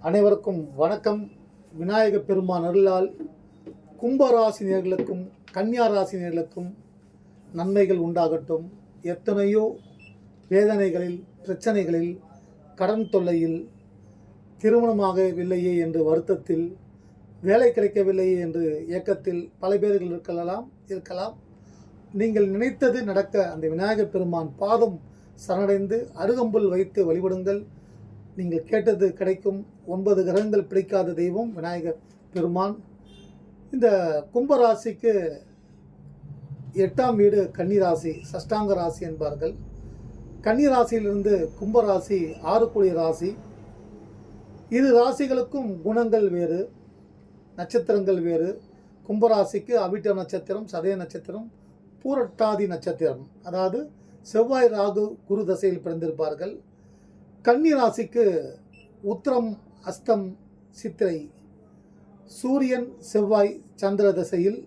அனைவருக்கும் வணக்கம். விநாயக பெருமான் அருளால் கும்பராசினியர்களுக்கும் கன்னியா ராசினியர்களுக்கும் நன்மைகள் உண்டாகட்டும். எத்தனையோ வேதனைகளில், பிரச்சனைகளில், கடன் தொல்லையில், திருமணமாகவில்லையே என்று வருத்தத்தில், வேலை கிடைக்கவில்லையே என்று ஏக்கத்தில் பல பேர்கள் இருக்கலாம். நீங்கள் நினைத்தது நடக்க அந்த விநாயகர் பெருமான் பாதம் சரணடைந்து அருகம்புல் வைத்து வழிபடுங்கள். நீங்கள் கேட்டது கிடைக்கும். 9 கிரகங்கள் பிடிக்காத தெய்வம் விநாயகர் பெருமான். இந்த கும்பராசிக்கு 8ஆம் வீடு கன்னிராசி, சஷ்டாங்க ராசி என்பார்கள். கன்னிராசியிலிருந்து கும்பராசி 6 கோடி ராசி. இரு ராசிகளுக்கும் குணங்கள் வேறு, நட்சத்திரங்கள் வேறு. கும்பராசிக்கு அவிட்ட நட்சத்திரம், சதய நட்சத்திரம், பூரட்டாதி நட்சத்திரம், அதாவது செவ்வாய் ராகு குரு தசையில் பிறந்திருப்பார்கள். கன்னி ராசிக்கு உத்திரம் அஸ்தம் சித்திரை, சூரியன் செவ்வாய் சந்திர தசையில்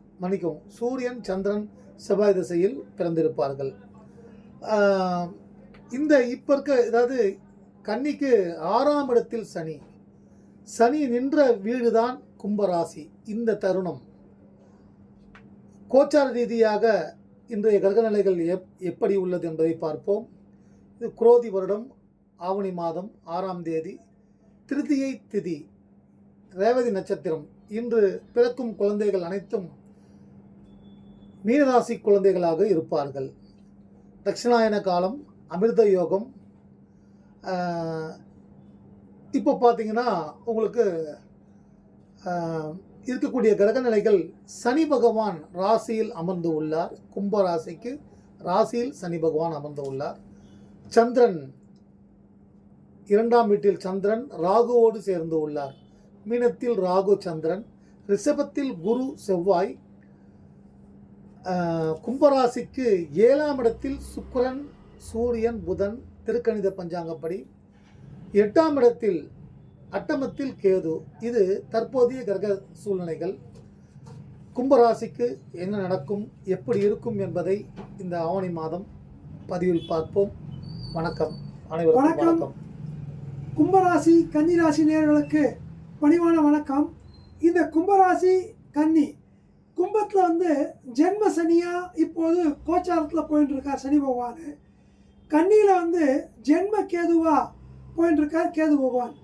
சூரியன் சந்திரன் செவ்வாய் தசையில் பிறந்திருப்பார்கள். இந்த இப்போ இருக்க, அதாவது கன்னிக்கு 6ஆம் இடத்தில் சனி நின்ற வீடுதான் கும்பராசி. இந்த தருணம் கோச்சார ரீதியாக இன்றைய கிரகநிலைகள் எப்படி உள்ளது என்பதை பார்ப்போம். இது குரோதி வருடம் ஆவணி மாதம் 6ஆம் தேதி, திருதியை திதி, ரேவதி நட்சத்திரம். இன்று பிறக்கும் குழந்தைகள் அனைத்தும் மீனராசி குழந்தைகளாக இருப்பார்கள். தட்சிணாயன காலம், அமிர்த யோகம். இப்போ பார்த்தீங்கன்னா உங்களுக்கு இருக்கக்கூடிய கிரகநிலைகள், சனி பகவான் ராசியில் அமர்ந்து உள்ளார். கும்ப ராசிக்கு ராசியில் சனி பகவான் அமர்ந்து உள்ளார். சந்திரன் 2ஆம் வீட்டில் சந்திரன் ராகுவோடு சேர்ந்து உள்ளார். மீனத்தில் ராகு சந்திரன், ரிஷபத்தில் குரு செவ்வாய். கும்பராசிக்கு 7ஆம் இடத்தில் சுக்கிரன் சூரியன் புதன் திருக்கணித பஞ்சாங்கப்படி. 8ஆம் இடத்தில் அட்டமத்தில் கேது. இது தற்போதைய கிரக சூழ்நிலைகள். கும்பராசிக்கு என்ன நடக்கும், எப்படி இருக்கும் என்பதை இந்த ஆவணி மாதம் பதிவில் பார்ப்போம். வணக்கம். அனைவருக்கும் வணக்கம். கும்பராசி கன்னிராசி நேயர்களுக்கு பணிவான வணக்கம். இந்த கும்பராசி கன்னி கும்பத்தில் ஜென்ம சனியா இப்போது கோச்சாரத்தில் போயிட்டு இருக்கார் சனி பகவான். கன்னியில் ஜென்ம கேதுவா போயிட்டு இருக்கார் கேது பகவான்.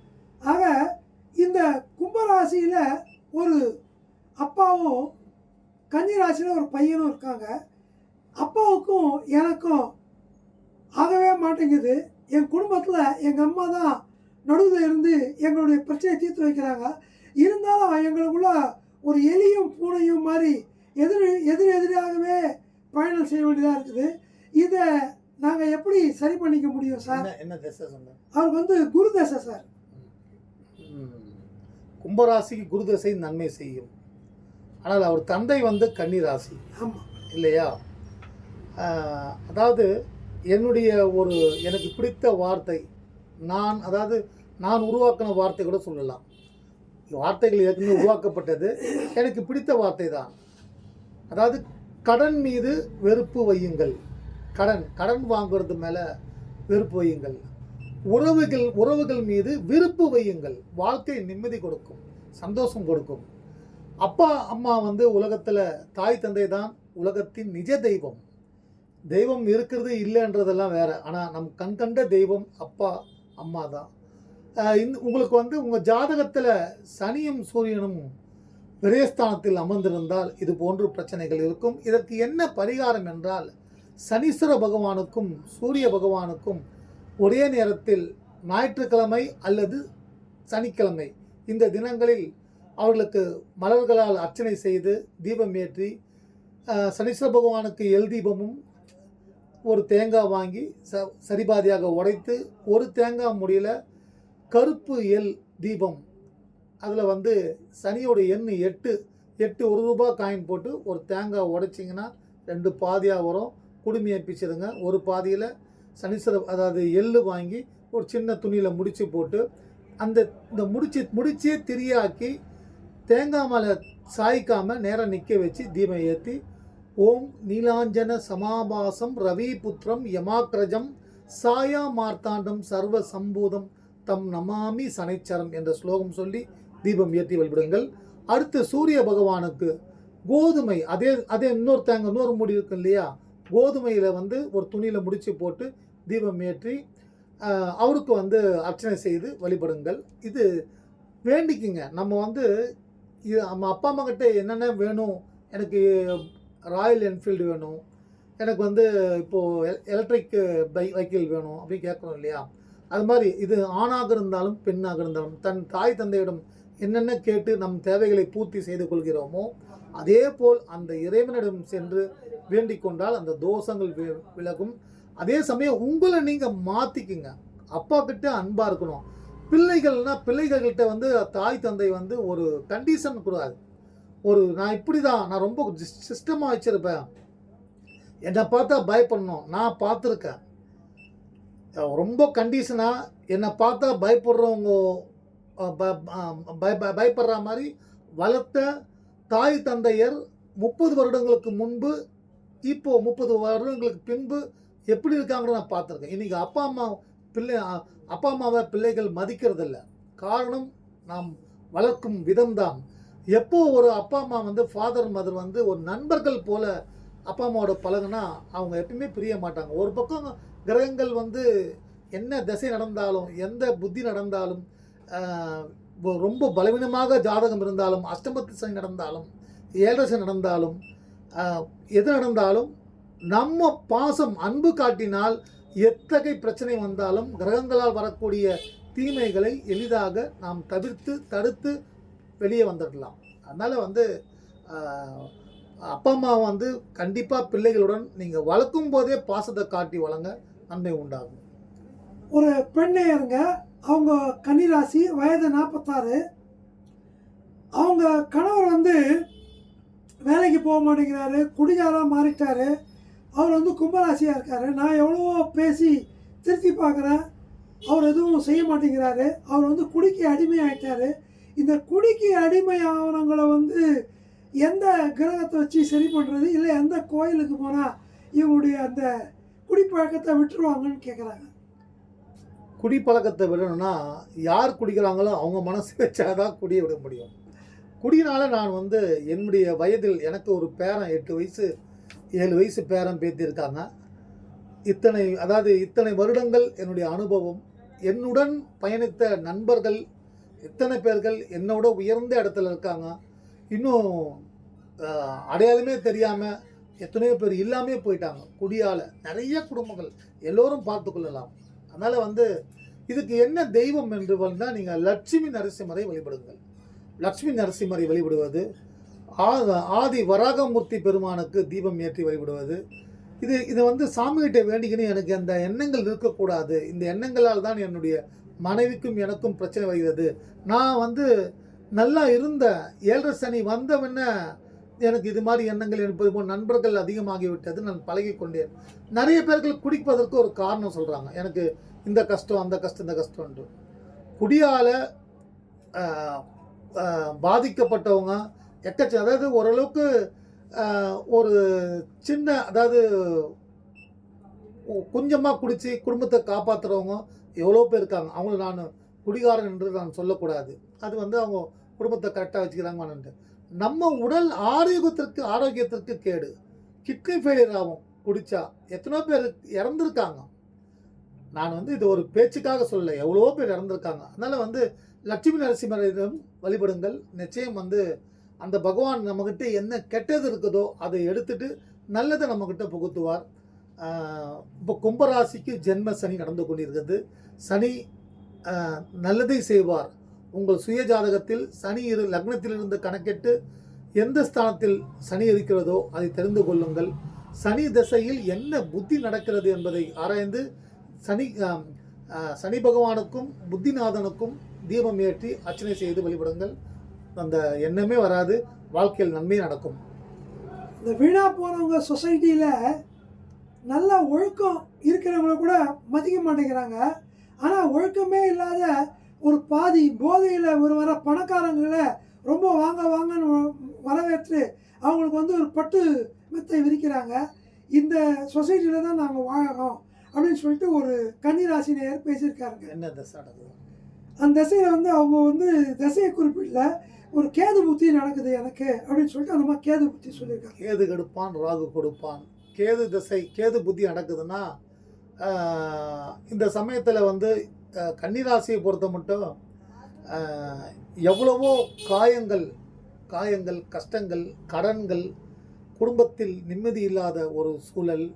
ஆக இந்த கும்பராசியில் ஒரு அப்பாவும் கன்னிராசியில் ஒரு பையனும் இருக்காங்க. அப்பாவுக்கும் எனக்கும் ஆகவே மாட்டேங்குது. என் குடும்பத்தில் எங்கள் அம்மா தான் நடுவில் இருந்து எங்களுடைய பிரச்சனையை தீர்த்து வைக்கிறாங்க. இருந்தாலும் எங்களுக்குள்ள ஒரு எலியும் பூனையும் மாதிரி எதிராகவே பயணம் செய்ய வேண்டியதாக இருக்குது. இதை நாங்கள் எப்படி சரி பண்ணிக்க முடியும் சார்? என்ன தசை சொன்ன? அவருக்கு குரு தசை சார். கும்பராசிக்கு குரு தசை நன்மை செய்யும். ஆனால் அவர் தந்தை கன்னி ராசி. ஆமாம் இல்லையா? அதாவது எனக்கு பிடித்த வார்த்தை, நான் உருவாக்கின வார்த்தை கூட சொல்லலாம். வார்த்தைகள் ஏற்கனவே உருவாக்கப்பட்டது. எனக்கு பிடித்த வார்த்தை தான். அதாவது கடன் மீது வெறுப்பு வையுங்கள். கடன் வாங்குறது மேலே வெறுப்பு வையுங்கள். உறவுகள் மீது விருப்பு வையுங்கள். வாழ்க்கை நிம்மதி கொடுக்கும், சந்தோஷம் கொடுக்கும். அப்பா அம்மா உலகத்தில் தாய் தந்தை தான் உலகத்தின் நிஜ தெய்வம். தெய்வம் இருக்கிறது இல்லைன்றதெல்லாம் வேற. ஆனால் நம் கண்கண்ட தெய்வம் அப்பா அம்மா தான். உங்களுக்கு உங்கள் ஜாதகத்தில் சனியும் சூரியனும் விரயஸ்தானத்தில் அமர்ந்திருந்தால் இது போன்று பிரச்சனைகள் இருக்கும். இதற்கு என்ன பரிகாரம் என்றால், சனீஸ்வர பகவானுக்கும் சூரிய பகவானுக்கும் ஒரே நேரத்தில் ஞாயிற்றுக்கிழமை அல்லது சனிக்கிழமை இந்த தினங்களில் அவர்களுக்கு மலர்களால் அர்ச்சனை செய்து தீபம் ஏற்றி, சனீஸ்வர பகவானுக்கு எல் தீபமும் ஒரு தேங்காய் வாங்கி சரிபாதியாக உடைத்து, ஒரு தேங்காய் முடியல கருப்பு எல் தீபம், அதில் சனியோட எண் 8 1 ரூபாய் காயின் போட்டு ஒரு தேங்காய் உடைச்சிங்கன்னா 2 பாதியாக வரும். குடுமையை பிச்சுடுங்க. ஒரு பாதியில் சனீஸ்வர, அதாவது எள்ளு வாங்கி ஒரு சின்ன துணியில் முடிச்சு போட்டு இந்த முடிச்சே திரியாக்கி தேங்காய் மேலே சாய்க்காமல் நேராக நிற்க வச்சு தீபம் ஏற்றி, ஓம் நீலாஞ்சன சமாபாசம் ரவி புத்திரம் யமாக்ரஜம் சாயா மார்த்தாண்டம் சர்வ சம்பூதம் தம் நமாமி சனைச்சரம் என்ற ஸ்லோகம் சொல்லி தீபம் ஏற்றி வழிபடுங்கள். அடுத்து சூரிய பகவானுக்கு கோதுமை, அதே இன்னொரு முடி இருக்கு இல்லையா, கோதுமையில் வந்து ஒரு துணியில் முடிச்சு போட்டு தீபம் ஏற்றி அவருக்கு வந்து அர்ச்சனை செய்து வழிபடுங்கள். இது வேண்டிக்குங்க. நம்ம வந்து நம்ம அப்பா அம்மா கிட்ட என்னென்ன வேணும், எனக்கு ராயல் என்ஃபீல்டு வேணும், எனக்கு வந்து இப்போது எலக்ட்ரிக் வெஹிக்கிள் வேணும் அப்படின்னு கேட்குறோம் இல்லையா, அது மாதிரி இது ஆணாக இருந்தாலும் பெண்ணாக இருந்தாலும் தன் தாய் தந்தையிடம் என்னென்ன கேட்டு நம் தேவைகளை பூர்த்தி செய்து கொள்கிறோமோ அதே போல் அந்த இறைவனிடம் சென்று வேண்டிக் கொண்டால் அந்த தோஷங்கள் விலகும். அதே சமயம் உங்களை நீங்கள் மாற்றிக்குங்க. அப்பா கிட்ட அன்பாக இருக்கணும். பிள்ளைகள்கிட்ட வந்து தாய் தந்தை வந்து ஒரு கண்டிஷன் கூடாது. நான் இப்படி தான், நான் ரொம்ப சிஸ்டமாக வச்சுருப்பேன், என்னை பார்த்தா பயப்படணும். நான் பார்த்துருக்கேன் ரொம்ப கண்டிஷனாக என்னை பார்த்தா பயப்படுறவங்க பயப்படுற மாதிரி வளர்த்த தாய் தந்தையர் 30 வருடங்களுக்கு முன்பு இப்போது 30 வருடங்களுக்கு பின்பு எப்படி இருக்காங்கன்னு நான் பார்த்துருக்கேன். இன்றைக்கி அப்பா அம்மாவை பிள்ளைகள் மதிக்கிறதில்ல. காரணம் நாம் வளர்க்கும் விதம்தான். எப்போ ஒரு அப்பா அம்மா வந்து ஃபாதர் மதர் வந்து ஒரு நண்பர்கள் போல் அப்பா அம்மாவோட பழகுனா அவங்க எப்பயுமே பிரிய மாட்டாங்க. ஒரு பக்கம் கிரகங்கள் வந்து என்ன திசை நடந்தாலும், எந்த புத்தி நடந்தாலும், ரொம்ப பலவீனமாக ஜாதகம் இருந்தாலும், அஷ்டமத்து சனி நடந்தாலும், ஏழரை நடந்தாலும், எது நடந்தாலும் நம்ம பாசம் அன்பு காட்டினால் எத்தகைய பிரச்சனை வந்தாலும் கிரகங்களால் வரக்கூடிய தீமைகளை எளிதாக நாம் தடுத்து வெளியே வந்துடலாம். அதனால் வந்து அப்பா அம்மா வந்து கண்டிப்பாக பிள்ளைகளுடன் நீங்கள் வளர்க்கும் போதே பாசத்தை காட்டி வளங்க, நன்மை உண்டாகும். ஒரு பெண்ணையருங்க, அவங்க கன்னிராசி, வயது 46. அவங்க கணவர் வந்து வேலைக்கு போக மாட்டேங்கிறாரு, குடிகாராக மாறிட்டார். அவர் வந்து கும்பராசியாக இருக்கார். நான் எவ்வளவோ பேசி திருத்தி பார்க்குறேன், அவர் எதுவும் செய்ய மாட்டேங்கிறாரு. அவர் வந்து குடிக்கு அடிமையாயிட்டார். இந்த குடிக்கு அடிமையானவங்களை வந்து எந்த கிரகத்தை வச்சு சரி பண்ணுறது, இல்லை எந்த கோயிலுக்கு போனால் இவங்களுடைய அந்த குடிப்பழக்கத்தை விட்டுருவாங்கன்னு கேட்குறாங்க. குடிப்பழக்கத்தை விடணும்னா யார் குடிக்கிறாங்களோ அவங்க மனசு வச்சாதான் குடியை விட முடியும். குடியினால் நான் வந்து என்னுடைய வயதில் எனக்கு ஒரு பேரன் 8 வயசு 7 வயசு பேரன் பேத்தியிருக்காங்க. இத்தனை வருடங்கள் என்னுடைய அனுபவம், என்னுடன் பயணித்த நண்பர்கள் எத்தனை பேர்கள் என்னோட உயர்ந்த இடத்துல இருக்காங்க. இன்னும் அடையாளமே தெரியாமல் எத்தனையோ பேர் இல்லாமே போயிட்டாங்க குடியால். நிறைய குடும்பங்கள் எல்லோரும் பார்த்து கொள்ளலாம். அதனால் வந்து இதுக்கு என்ன தெய்வம் என்று வந்தால் நீங்கள் லட்சுமி நரசிம்மரை வழிபடுங்கள். லட்சுமி நரசிம்மரை வழிபடுவது, ஆதி வராகமூர்த்தி பெருமானுக்கு தீபம் ஏற்றி வழிபடுவது, இதை வந்து சாமிகிட்ட வேண்டிக்கின்னு எனக்கு அந்த எண்ணங்கள் இருக்கக்கூடாது, இந்த எண்ணங்களால் தான் என்னுடைய மனைவிக்கும் எனக்கும் பிரச்சனை வருகிறது, நான் வந்து நல்லா இருந்த 7 சனி வந்தவன எனக்கு இது மாதிரி எண்ணங்கள் என்பது போல் நண்பர்கள் அதிகமாகிவிட்டது, நான் பழகி கொண்டேன். நிறைய பேர்கள் குடிப்பதற்கு ஒரு காரணம் சொல்கிறாங்க, எனக்கு இந்த கஷ்டம் அந்த கஷ்டம் இந்த கஷ்டம்ன்று. குடியால் பாதிக்கப்பட்டவங்க அதாவது ஓரளவுக்கு ஒரு சின்ன கொஞ்சமாக குடித்து குடும்பத்தை காப்பாற்றுறவங்க எவ்வளோ பேர் இருக்காங்க. அவங்கள நான் குடிகாரன் என்று நான் சொல்லக்கூடாது. அது வந்து அவங்க குடும்பத்தை கரெக்டாக வச்சுக்கிறாங்கன்னு. நம்ம உடல் ஆரோக்கியத்திற்கு கேடு. கிட்னி ஃபெயிலியர் ஆகும் குடித்தா. எத்தனோ பேர் இறந்துருக்காங்க. நான் வந்து இது ஒரு பேச்சுக்காக சொல்ல, எவ்வளோ பேர் இறந்துருக்காங்க. அதனால் வந்து லட்சுமி நரசிம்மரிடம் வழிபடுங்கள். நிச்சயம் வந்து அந்த பகவான் நம்மக்கிட்ட என்ன கெட்டது இருக்குதோ அதை எடுத்துட்டு நல்லதை நம்மக்கிட்ட புகுத்துவார். இப்போ கும்பராசிக்கு ஜென்ம சனி நடந்து கொண்டிருக்கிறது. சனி நல்லதை செய்வார். உங்கள் சுய ஜாதகத்தில் சனி லக்னத்திலிருந்து கணக்கிட்டு எந்த ஸ்தானத்தில் சனி இருக்கிறதோ அதை தெரிந்து கொள்ளுங்கள். சனி திசையில் என்ன புத்தி நடக்கிறது என்பதை ஆராய்ந்து சனி பகவானுக்கும் புத்திநாதனுக்கும் தீபம் ஏற்றி அர்ச்சனை செய்து வழிபடுங்கள். அந்த எண்ணமே வராது, வாழ்க்கையில் நன்மை நடக்கும். இந்த வீணா போனவங்க சொசைட்டியில் நல்ல ஒழுக்கம் இருக்கிறவங்கள கூட மதிக்க மாட்டேங்கிறாங்க. ஆனால் ஒழுக்கமே இல்லாத ஒரு பாதி போதையில் வர பணக்காரங்களை ரொம்ப வாங்கன்னு வரவேற்று அவங்களுக்கு வந்து ஒரு பட்டு மெத்தை விரிக்கிறாங்க. இந்த சொசைட்டியில் தான் நாங்கள் வாழறோம் அப்படின்னு சொல்லிட்டு ஒரு கன்னிராசி நேயர் பேசியிருக்காருங்க. என்ன தசை நடக்குது? அந்த திசையில் வந்து அவங்க வந்து திசையை குறிப்பிடல, ஒரு கேது புத்தி நடக்குது எனக்கு அப்படின்னு சொல்லிட்டு அந்த மாதிரி கேது புத்தி சொல்லியிருக்காங்க. கேது கெடுப்பான், ராகு கொடுப்பான். கேது திசை, கேது புத்தி நடக்குதுன்னா, இந்த சமயத்தில் வந்து கன்னிராசியை பொறுத்த மட்டும் எவ்வளவோ காயங்கள், கஷ்டங்கள், கடன்கள், குடும்பத்தில் நிம்மதி இல்லாத ஒரு சூழல்,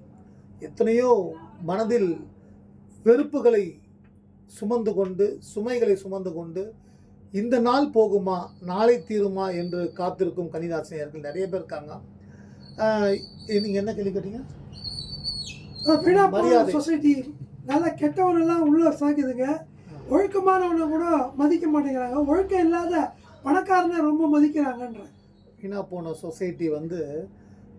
எத்தனையோ மனதில் வெறுப்புகளை சுமந்து கொண்டு, சுமைகளை சுமந்து கொண்டு, இந்த நாள் போகுமா, நாளை தீருமா என்று காத்திருக்கும் கன்னிராசினியர்கள் நிறைய பேர் இருக்காங்க. நீங்கள் என்ன கேள்வி கேட்டீங்க? மரியாதை. சொசைட்டி நல்லா கெட்டவனெல்லாம் உள்ள சாக்குதுங்க, ஒழுக்கமானவனை கூட மதிக்க மாட்டேங்கிறாங்க, ஒழுக்கம் இல்லாத பணக்காரனை ரொம்ப மதிக்கிறாங்கன்ற. வீணா போன சொசைட்டி வந்து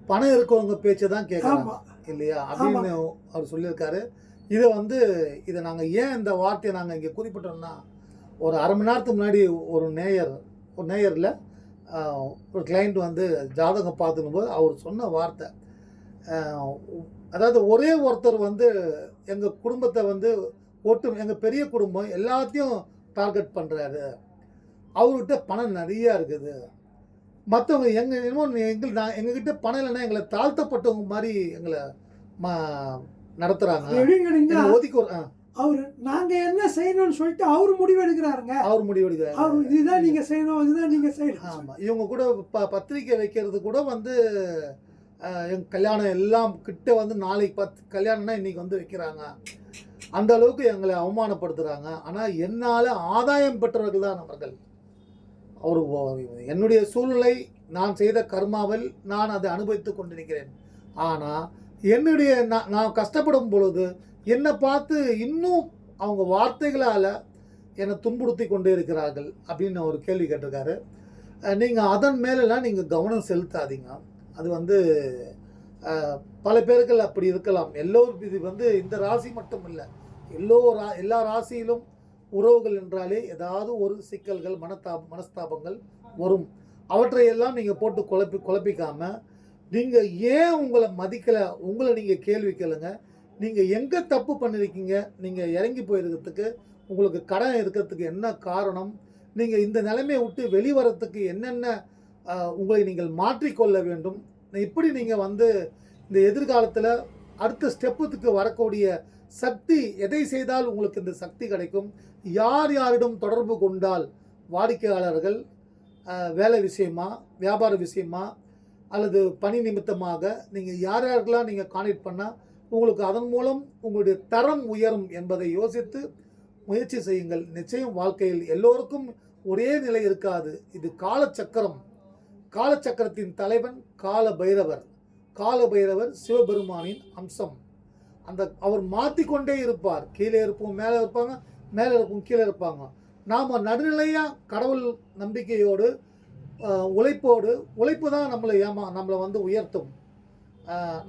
பணம் இருக்கவங்க பேச்சை தான் கேட்குறாங்க இல்லையா அப்படின்னு அவர் சொல்லியிருக்காரு. இதை நாங்கள் ஏன் இந்த வார்த்தையை நாங்கள் இங்கே குறிப்பிட்டோம்னா, ஒரு அரை மணி நேரத்துக்கு முன்னாடி ஒரு நேயரில் ஒரு கிளைண்ட் வந்து ஜாதகம் பார்த்துக்கும் போது அவர் சொன்ன வார்த்தை, அதாவது ஒரே ஒருத்தர் வந்து எங்கள் குடும்பத்தை வந்து எங்கள் பெரிய குடும்பம் எல்லாத்தையும் டார்கெட் பண்ணுறாரு, அவர்கிட்ட பணம் நிறையா இருக்குது, மற்றவங்க எங்ககிட்ட பணம் இல்லைன்னா எங்களை தாழ்த்தப்பட்டவங்க மாதிரி எங்களை நடத்துகிறாங்க. அவர் நாங்க என்ன செய்யணும்னு சொல்லிட்டு அவர் முடிவெடுக்கிறாருங்க. அவர் இதுதான் நீங்க செய்யணும், இதுதான் நீங்க செய்யணும். ஆமாம், இவங்க கூட பத்திரிக்கை வைக்கிறது கூட வந்து எங்கள் கல்யாணம் எல்லாம் கிட்ட வந்து நாளைக்கு கல்யாணம்னா இன்றைக்கி வந்து வைக்கிறாங்க, அந்த அளவுக்கு எங்களை அவமானப்படுத்துகிறாங்க. ஆனால் என்னால் ஆதாயம் பெற்றவர்கள் தான் அவர்கள். என்னுடைய சூழ்நிலை, நான் செய்த கர்மாவில் நான் அதை அனுபவித்து கொண்டிருக்கிறேன். ஆனால் நான் கஷ்டப்படும் பொழுது என்னை பார்த்து இன்னும் அவங்க வார்த்தைகளால் என்னை துன்புறுத்தி கொண்டே இருக்கிறார்கள் அப்படின்னு ஒரு கேள்வி கேட்டிருக்காரு. நீங்கள் அதன் மேலெலாம் நீங்கள் கவனம் செலுத்தாதீங்க. அது வந்து பல பேர்கள் அப்படி இருக்கலாம். இது வந்து இந்த ராசி மட்டும் இல்லை, எல்லா ராசியிலும் உறவுகள் என்றாலே ஏதாவது ஒரு சிக்கல்கள், மனஸ்தாபங்கள் வரும். அவற்றையெல்லாம் நீங்கள் போட்டு குழப்பிக்காமல், நீங்கள் ஏன் உங்களை மதிக்கலை, உங்களை நீங்கள் கேள்வி கேளுங்க. நீங்கள் எங்கே தப்பு பண்ணியிருக்கீங்க, நீங்கள் இறங்கி போயிருக்கிறதுக்கு, உங்களுக்கு கடன் இருக்கிறதுக்கு என்ன காரணம், நீங்கள் இந்த நிலைமையை விட்டு வெளிவரத்துக்கு என்னென்ன உங்களை நீங்கள் மாற்றிக்கொள்ள வேண்டும், இப்படி நீங்கள் வந்து இந்த எதிர்காலத்தில் அடுத்த ஸ்டெப்புக்கு வரக்கூடிய சக்தி, எதை செய்தால் உங்களுக்கு இந்த சக்தி கிடைக்கும், யாரிடம் தொடர்பு கொண்டால் வாடிக்கையாளர்கள் வேலை விஷயமா, வியாபார விஷயமா அல்லது பணி நிமித்தமாக நீங்கள் யாரெல்லாம் நீங்கள் கான்டாக்ட் பண்ணால் உங்களுக்கு அதன் மூலம் உங்களுடைய தரம் உயரும் என்பதை யோசித்து முயற்சி செய்யுங்கள். நிச்சயம் வாழ்க்கையில் எல்லோருக்கும் ஒரே நிலை இருக்காது. இது காலச்சக்கரம். காலச்சக்கரத்தின் தலைவன் காலபைரவர் சிவபெருமானின் அம்சம். அவர் மாற்றிக்கொண்டே இருப்பார். கீழே இருப்போம் மேலே இருப்பாங்க, மேலே இருப்போம் கீழே இருப்பாங்க. நாம் நடுநிலையாக கடவுள் நம்பிக்கையோடு உழைப்பு தான் நம்மளை வந்து உயர்த்தும்.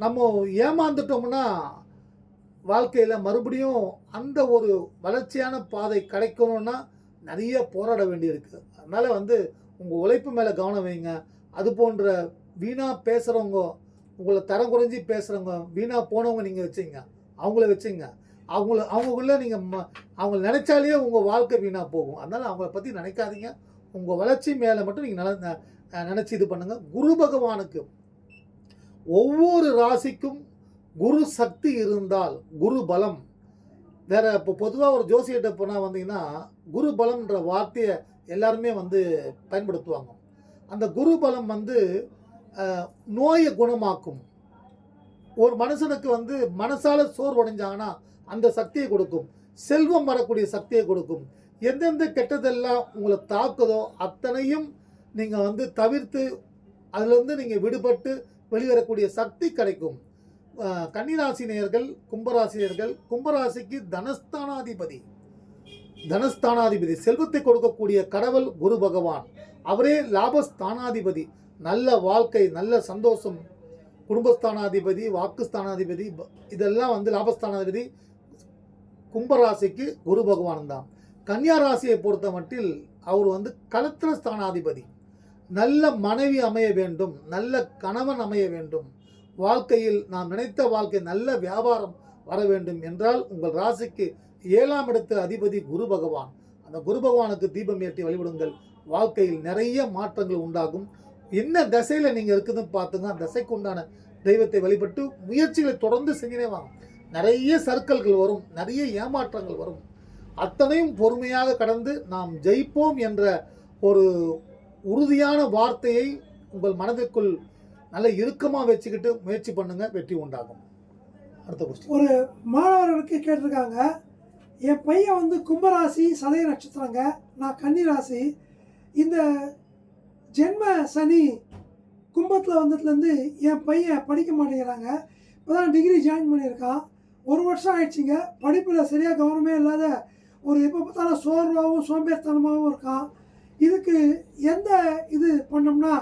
நம்ம ஏமாந்துட்டோம்னா வாழ்க்கையில் மறுபடியும் அந்த ஒரு வளர்ச்சியான பாதை கிடைக்கணும்னா நிறைய போராட வேண்டியிருக்கு. அதனால் வந்து உங்கள் உழைப்பு மேலே கவனம் வைங்க. அது போன்ற வீணாக பேசுகிறவங்க, உங்களை தரம் குறைஞ்சி பேசுகிறவங்க, வீணாக போனவங்க நீங்கள் வச்சுங்க, அவங்கள வச்சுங்க. அவங்களுக்குள்ளே நீங்கள் அவங்கள நினைச்சாலே உங்கள் வாழ்க்கை வீணாக போகும். அதனால் அவங்கள பற்றி நினைக்காதீங்க. உங்கள் வளர்ச்சி மேலே மட்டும் நீங்கள் நினச்சி இது பண்ணுங்கள். குரு பகவானுக்கு ஒவ்வொரு ராசிக்கும் குரு சக்தி இருந்தால், குரு பலம் வேறு. இப்போ பொதுவாக ஒரு ஜோசியிட்ட போனால் வந்தீங்கன்னா குரு பலம்ன்ற வார்த்தையை எல்லாருமே வந்து பயன்படுத்துவாங்க. அந்த குரு பலம் வந்து நோயை குணமாக்கும். ஒரு மனுஷனுக்கு வந்து மனசால சோர்வடைஞ்சாங்கன்னா அந்த சக்தியை கொடுக்கும். செல்வம் வரக்கூடிய சக்தியை கொடுக்கும். எந்தெந்த கெட்டதெல்லாம் உங்களை தாக்குதோ அத்தனையும் நீங்கள் வந்து தவிர்த்து அதிலிருந்து நீங்கள் விடுபட்டு வெளிவரக்கூடிய சக்தி கிடைக்கும். கன்னிராசினியர்கள், கும்பராசிக்கு தனஸ்தானாதிபதி செல்வத்தை கொடுக்கக்கூடிய கடவுள் குரு பகவான். அவரே லாபஸ்தானாதிபதி. நல்ல வாழ்க்கை, நல்ல சந்தோஷம். குடும்பஸ்தானாதிபதி, வாக்குஸ்தானாதிபதி, இதெல்லாம் வந்து லாபஸ்தானாதிபதி கும்பராசிக்கு குரு பகவான் தான். கன்னியா ராசியை பொறுத்த மட்டில் அவர் வந்து களத்திர ஸ்தானாதிபதி. நல்ல மனைவி அமைய வேண்டும், நல்ல கணவன் அமைய வேண்டும், வாழ்க்கையில் நாம் நினைத்த வாழ்க்கை, நல்ல வியாபாரம் வர வேண்டும் என்றால் உங்கள் ராசிக்கு 7ஆம் இடத்து அதிபதி குரு பகவான். அந்த குரு பகவானுக்கு தீபம் ஏற்றி வழிபடுங்கள். வாழ்க்கையில் நிறைய மாற்றங்கள் உண்டாகும். என்ன திசையில் நீங்கள் இருக்குதுன்னு பார்த்துங்க. அந்த திசைக்கு உண்டான தெய்வத்தை வழிபட்டு முயற்சிகளை தொடர்ந்து செஞ்சுனே வாங்க. நிறைய சர்க்கல்கள் வரும், நிறைய ஏமாற்றங்கள் வரும். அத்தனையும் பொறுமையாக கடந்து நாம் ஜெயிப்போம் என்ற ஒரு உறுதியான வார்த்தையை உங்கள் மனதிற்குள் நல்ல இறுக்கமாக வச்சுக்கிட்டு முயற்சி பண்ணுங்க, வெற்றி உண்டாகும். அடுத்த கொஸ்டின். ஒரு மாணவர்களுக்கு கேட்டிருக்காங்க, என் பையன் வந்து கும்பராசி சதய நட்சத்திரங்க, நான் கன்னி ராசி. இந்த ஜென்ம சனி கும்பத்தில் வந்ததுலேருந்து என் பையன் படிக்க மாட்டேங்கிறாங்க. இப்போ தான் டிகிரி ஜாயின் பண்ணியிருக்கான். 1 வருஷம் ஆயிடுச்சுங்க. படிப்பில் சரியாக கவனமே இல்லாத ஒரு எப்போ பார்த்தாலும் சோர்வாகவும் சோம்பேறித்தனமாகவும் இருக்கான். இதுக்கு எந்த இது பண்ணோம்னா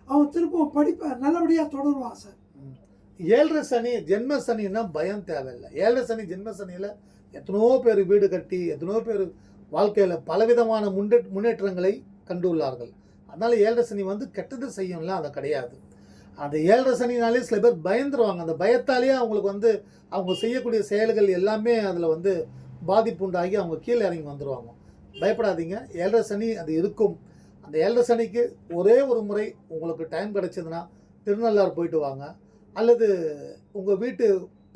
அவன் திருப்பவும் படிப்பை நல்லபடியாக தொடருவான் சார்? 7 சனி ஜென்ம சனின்னா பயம் தேவையில்லை. 7 சனி ஜென்ம சனியில் எத்தனையோ பேர் வீடு கட்டி, எத்தனையோ பேர் வாழ்க்கையில் பலவிதமான முன்னேற்றங்களை கண்டுள்ளார்கள். அதனால் 7 சனி வந்து கெட்டது செய்யும்ல, அது கிடையாது. அந்த 7 சனினாலே சில பேர் பயந்துருவாங்க. அந்த பயத்தாலேயே அவங்களுக்கு வந்து அவங்க செய்யக்கூடிய செயல்கள் எல்லாமே அதில் வந்து பாதிப்பு உண்டாகி அவங்க கீழே இறங்கி வந்துடுவாங்க. பயப்படாதீங்க, 7 சனி அது இருக்கும். அந்த 7 சனிக்கு ஒரே ஒரு முறை உங்களுக்கு டைம் கிடைச்சதுன்னா திருநள்ளாறு போயிட்டு வாங்க, அல்லது உங்கள் வீட்டு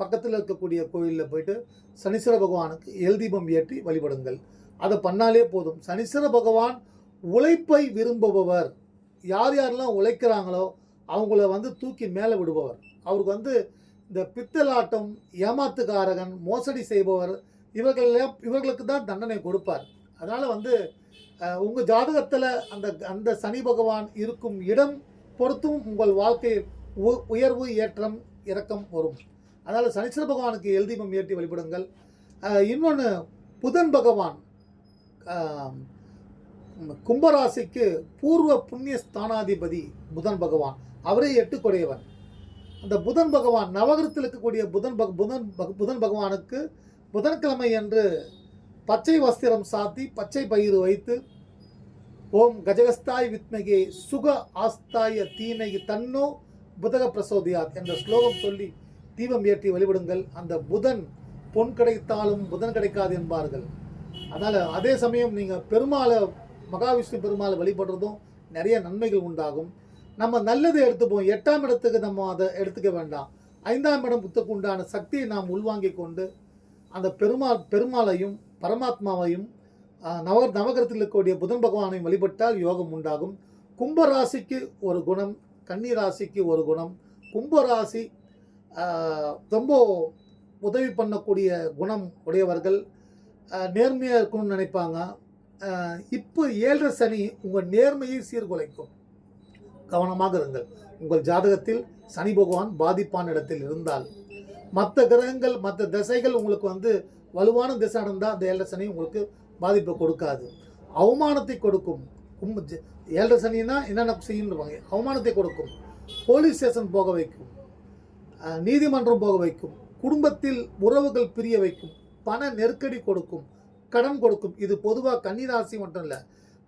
பக்கத்தில் இருக்கக்கூடிய கோயிலில் போயிட்டு சனீஸ்வர பகவானுக்கு எல் தீபம் ஏற்றி வழிபடுங்கள். அதை பண்ணாலே போதும். சனீஸ்வர பகவான் உழைப்பை விரும்புபவர். யார் யாரெல்லாம் உழைக்கிறாங்களோ அவங்கள வந்து தூக்கி மேலே விடுபவர். அவருக்கு வந்து இந்த பித்தலாட்டம், ஏமாத்துக்காரகன், மோசடி செய்பவர் இவர்களுக்கு தான் தண்டனை கொடுப்பார். அதனால் வந்து உங்கள் ஜாதகத்தில் அந்த சனி பகவான் இருக்கும் இடம் பொறுத்தும் உங்கள் வாழ்க்கை உயர்வு, ஏற்றம், இறக்கம் வரும். அதனால் சனீஸ்வர பகவானுக்கு எல் தீபம் ஏற்றி வழிபடுங்கள். இன்னொன்று, புதன் பகவான் கும்பராசிக்கு பூர்வ புண்ணிய ஸ்தானாதிபதி புதன் பகவான். அவரே 8 கொடையவன். அந்த புதன் பகவான் நவகிரகத்தில் இருக்கக்கூடிய புதன் பகவானுக்கு புதன்கிழமை என்று பச்சை வஸ்திரம் சாத்தி பச்சை பயிறு வைத்து ஓம் கஜகஸ்தாய் வித்மகே சுக ஆஸ்தாய தீனகி தன்னோ புதக பிரசோதியாத் என்ற ஸ்லோகம் சொல்லி தீபம் ஏற்றி வழிபடுங்கள். அந்த புதன் பொன் கிடைத்தாலும் புதன் கிடைக்காது என்பார்கள். அதனால் அதே சமயம் நீங்கள் பெருமாளை, மகாவிஷ்ணு பெருமாளை வழிபடுறதும் நிறைய நன்மைகள் உண்டாகும். நம்ம நல்லதை எடுத்துப்போம். 8ஆம் இடத்துக்கு நம்ம அதை எடுத்துக்க வேண்டாம். 5ஆம் இடத்துக்கு உண்டான சக்தியை நாம் உள்வாங்கிக் கொண்டு அந்த பெருமாளையும் பரமாத்மாவையும் நவகிரகத்தில் இருக்கக்கூடிய புதன் பகவானையும் வழிபட்டால் யோகம் உண்டாகும். கும்பராசிக்கு ஒரு குணம், கன்னி ராசிக்கு ஒரு குணம். கும்பராசி ரொம்ப உதவி பண்ணக்கூடிய குணம் உடையவர்கள், நேர்மையாக இருக்கணும்னு நினைப்பாங்க. இப்போ 7 சனி உங்கள் நேர்மையை சீர்குலைக்கும். கவனமாக இருங்கள். உங்கள் ஜாதகத்தில் சனி பகவான் பாதிப்பான இடத்தில் இருந்தால், மற்ற கிரகங்கள் மற்ற திசைகள் உங்களுக்கு வந்து வலுவான திசை நடந்தால் அந்த 7 சனி உங்களுக்கு பாதிப்பை கொடுக்காது, அவமானத்தை கொடுக்கும். 7 சனின்னா என்னென்ன செய்யுன்னு அவமானத்தை கொடுக்கும், போலீஸ் ஸ்டேஷன் போக வைக்கும், நீதிமன்றம் போக வைக்கும், குடும்பத்தில் உறவுகள் பிரிய வைக்கும், பண நெருக்கடி கொடுக்கும், கடன் கொடுக்கும். இது பொதுவாக கன்னி ராசி மட்டும் இல்லை,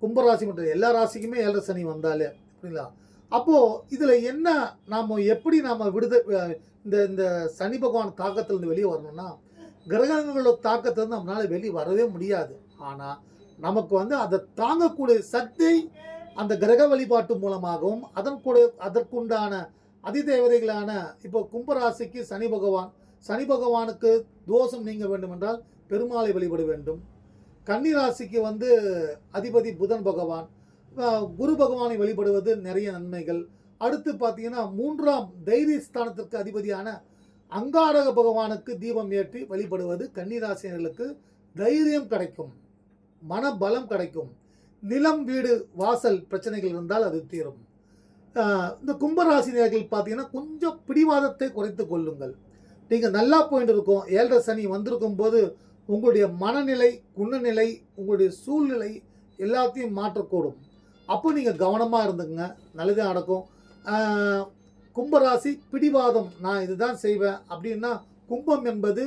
கும்பராசி மட்டும் இல்லை, எல்லா ராசிக்குமே 7 சனி வந்தாலே அப்படிங்களா. அப்போது இதில் என்ன நாம் எப்படி நாம் இந்த சனி பகவான் தாக்கத்திலிருந்து வெளியே வரணும்னா, கிரகங்களோட தாக்கத்திலிருந்து நம்மளால் வெளியே வரவே முடியாது. ஆனால் நமக்கு வந்து அதை தாங்கக்கூடிய சக்தி அந்த கிரக வழிபாட்டு மூலமாகவும் அதற்குண்டான அதிதேவதைகளான இப்போ கும்பராசிக்கு சனி பகவானுக்கு தோஷம் நீங்க வேண்டும் என்றால் பெருமாளை வழிபட வேண்டும். கன்னி ராசிக்கு வந்து அதிபதி புதன் பகவான், குரு பகவானை வழிபடுவது நிறைய நன்மைகள். அடுத்து பார்த்தீங்கன்னா 3ஆம் தைரிய ஸ்தானத்திற்கு அதிபதியான அங்காரக பகவானுக்கு தீபம் ஏற்றி வழிபடுவது கன்னிராசினர்களுக்கு தைரியம் கிடைக்கும், மனபலம் கிடைக்கும். நிலம், வீடு, வாசல் பிரச்சனைகள் இருந்தால் அது தீரும். இந்த கும்பராசினியர்கள் பார்த்தீங்கன்னா கொஞ்சம் பிடிவாதத்தை குறைத்து கொள்ளுங்கள். நீங்கள் நல்லா போயிட்டு இருக்கோம், 7 சனி வந்திருக்கும் போது உங்களுடைய மனநிலை, குணநிலை, உங்களுடைய சூழ்நிலை எல்லாத்தையும் மாற்றக்கூடும். அப்போ நீங்கள் கவனமாக இருந்துங்க, நல்லதே நடக்கும். கும்பராசி பிடிவாதம், நான் இதுதான் செய்வேன் அப்படின்னா, கும்பம் என்பது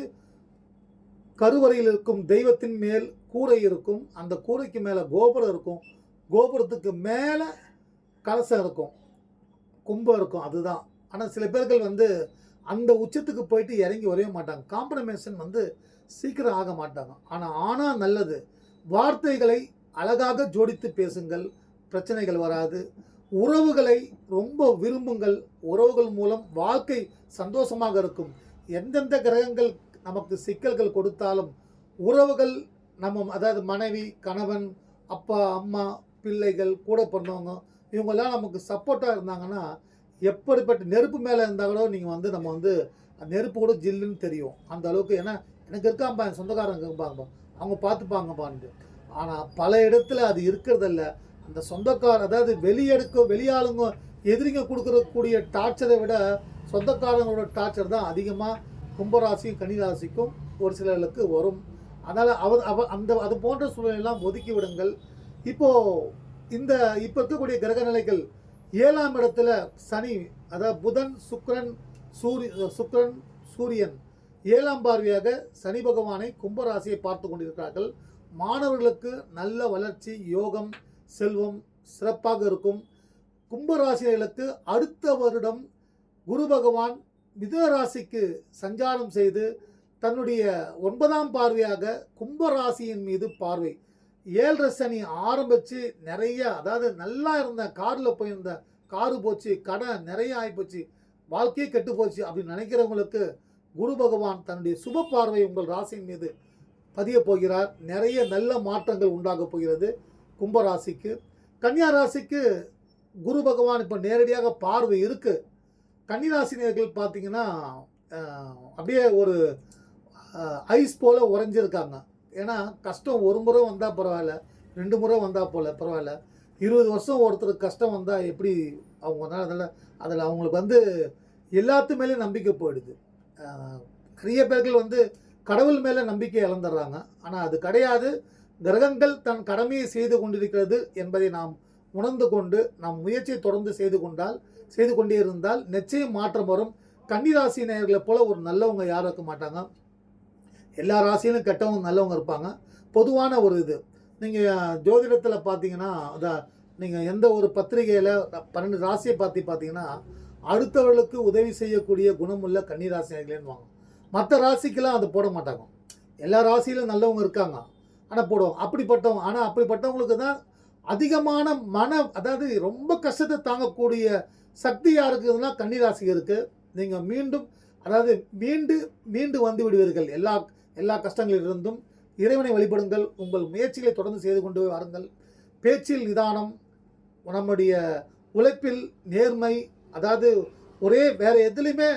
கருவறையில் இருக்கும் தெய்வத்தின் மேல் கூரை இருக்கும், அந்த கூரைக்கு மேலே கோபுரம் இருக்கும், கோபுரத்துக்கு மேலே கலசம் இருக்கும், கும்பம் இருக்கும், அதுதான். ஆனால் சில பேர்கள் வந்து அந்த உச்சத்துக்கு போயிட்டு இறங்கி வரைய மாட்டாங்க, காம்ப்ரமைசன் வந்து சீக்கிரம் ஆக மாட்டாங்க. ஆனால் நல்லது, வார்த்தைகளை அழகாக ஜோடித்து பேசுங்கள், பிரச்சனைகள் வராது. உறவுகளை ரொம்ப விரும்புங்கள். உறவுகள் மூலம் வாழ்க்கை சந்தோஷமாக இருக்கும். எந்தெந்த கிரகங்கள் நமக்கு சிக்கல்கள் கொடுத்தாலும் உறவுகள் நம்ம, அதாவது மனைவி, கணவன், அப்பா, அம்மா, பிள்ளைகள், கூட பிறந்தவங்க, இவங்கெல்லாம் நமக்கு சப்போர்ட்டாக இருந்தாங்கன்னா, எப்படிப்பட்ட நெருப்பு மேலே இருந்தால் கூட நீங்கள் வந்து நம்ம வந்து அந்த நெருப்பு கூட ஜில்லுன்னு தெரியும். அந்த அளவுக்கு. ஏன்னா எனக்கு இருக்காம்பா, என் சொந்தக்காரங்க இருப்பாங்கப்பா, அவங்க பார்த்துப்பாங்கப்பான்ட்டு. ஆனால் பல இடத்துல அது இருக்கிறதில்ல. அந்த அதாவது வெளியாளுங்க எதிரிங்க கொடுக்கக்கூடிய டார்ச்சரை விட சொந்தக்காரங்களோட டார்ச்சர் தான் அதிகமாக கும்பராசி கன்னிராசிக்கும் ஒரு சிலர்களுக்கு வரும். அதனால் அது போன்ற சூழ்நிலையெல்லாம் ஒதுக்கி விடுங்கள். இப்போ இருக்கக்கூடிய கிரக நிலைகள் 7ஆம் இடத்துல சனி, அதாவது புதன், சுக்கிரன், சூரியன் 7ஆம் பார்வையாக சனி பகவானை கும்பராசியை பார்த்து கொண்டிருக்கிறார்கள். மாணவர்களுக்கு நல்ல வளர்ச்சி, யோகம், செல்வம் சிறப்பாக இருக்கும். கும்பராசிகளுக்கு அடுத்த வருடம் குரு பகவான் மிதுன ராசிக்கு சஞ்சாரம் செய்து தன்னுடைய 9ஆம் பார்வையாக கும்பராசியின் மீது பார்வை. 7 சனி ஆரம்பித்து நிறைய, அதாவது நல்லா இருந்த காரில் போயிருந்த காரு போச்சு, கடன் நிறைய ஆகிப்போச்சு, வாழ்க்கையே கெட்டு போச்சு அப்படின்னு நினைக்கிறவங்களுக்கு குரு பகவான் தன்னுடைய சுப பார்வை உங்கள் ராசியின் மீது பதிய போகிறார். நிறைய நல்ல மாற்றங்கள் உண்டாக போகிறது கும்பராசிக்கு. கன்னியா ராசிக்கு குரு பகவான் இப்போ நேரடியாக பார்வை இருக்குது. கன்னிராசினியர்கள் பார்த்தீங்கன்னா அப்படியே ஒரு ஐஸ் போல் உறைஞ்சிருக்காங்க. ஏன்னா கஷ்டம் ஒரு முறை வந்தால் பரவாயில்ல, 2 முறை வந்தால் பரவாயில்ல, 20 வருஷம் ஒருத்தருக்கு கஷ்டம் வந்தால் எப்படி அவங்க அதில் அவங்களுக்கு வந்து எல்லாத்து மேலேயும் நம்பிக்கை போயிடுது. நிறைய பேர்கள் வந்து கடவுள் மேலே நம்பிக்கை இழந்துடுறாங்க. ஆனால் அது கிடையாது. கிரகங்கள் தன் கடமையை செய்து கொண்டிருக்கிறது என்பதை நாம் உணர்ந்து கொண்டு நாம் முயற்சியை தொடர்ந்து செய்து கொண்டே இருந்தால் நிச்சயம் மாற்றம் வரும். கன்னிராசி நேயர்களை போல ஒரு நல்லவங்க யாரும் இருக்க மாட்டாங்க. எல்லா ராசியிலும் கெட்டவங்க நல்லவங்க இருப்பாங்க. பொதுவான ஒரு இது. நீங்கள் ஜோதிடத்தில் பார்த்தீங்கன்னா, நீங்கள் எந்த ஒரு பத்திரிகையில் 12 ராசியை பார்த்தீங்கன்னா அடுத்தவர்களுக்கு உதவி செய்யக்கூடிய குணமுள்ள கன்னிராசினர்களேன்னுவாங்க. மற்ற ராசிக்கெல்லாம் அது போட மாட்டாங்க. எல்லா ராசியிலும் நல்லவங்க இருக்காங்க, ஆனால் போடுவாங்க. அப்படிப்பட்டவங்களுக்கு தான் அதிகமான அதாவது ரொம்ப கஷ்டத்தை தாங்கக்கூடிய சக்தி யாருக்கு இருக்குதுன்னா கன்னிராசி இருக்குது. நீங்கள் மீண்டு வந்து விடுவீர்கள் எல்லா கஷ்டங்களிலிருந்தும். இறைவனை வழிபடுங்கள். உங்கள் முயற்சிகளை தொடர்ந்து செய்து கொண்டு வாருங்கள். பேச்சில் நிதானம், நம்முடைய உழைப்பில் நேர்மை, அதாவது வேறு எதுலையுமே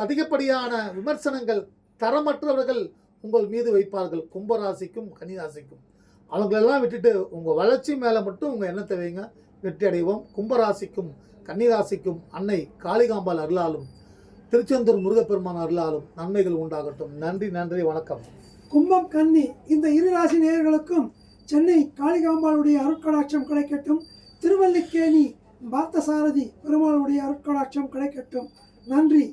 அதிகப்படியான விமர்சனங்கள் தரமற்றவர்கள் உங்கள் மீது வைப்பார்கள். கும்பராசிக்கும் கன்னிராசிக்கும் அவங்களெல்லாம் விட்டுட்டு உங்கள் வளர்ச்சி மேலே மட்டும் உங்கள் எண்ணத்தை வைங்க, வெற்றி அடைவோம். கும்பராசிக்கும் கன்னிராசிக்கும் அன்னை காளிகாம்பாள் அருளாலும் திருச்செந்தூர் முருகப்பெருமான் அருளாலும் நன்மைகள் உண்டாகட்டும். நன்றி, வணக்கம். கும்பம், கன்னி இந்த இரு ராசி நேயர்களுக்கும் சென்னை காளிகாம்பாளுடைய அருட்கடாட்சம் கிடைக்கட்டும். திருவல்லிக்கேணி பார்த்தசாரதி பெருமாளுடைய அருட்கடாட்சம் கிடைக்கட்டும். நன்றி.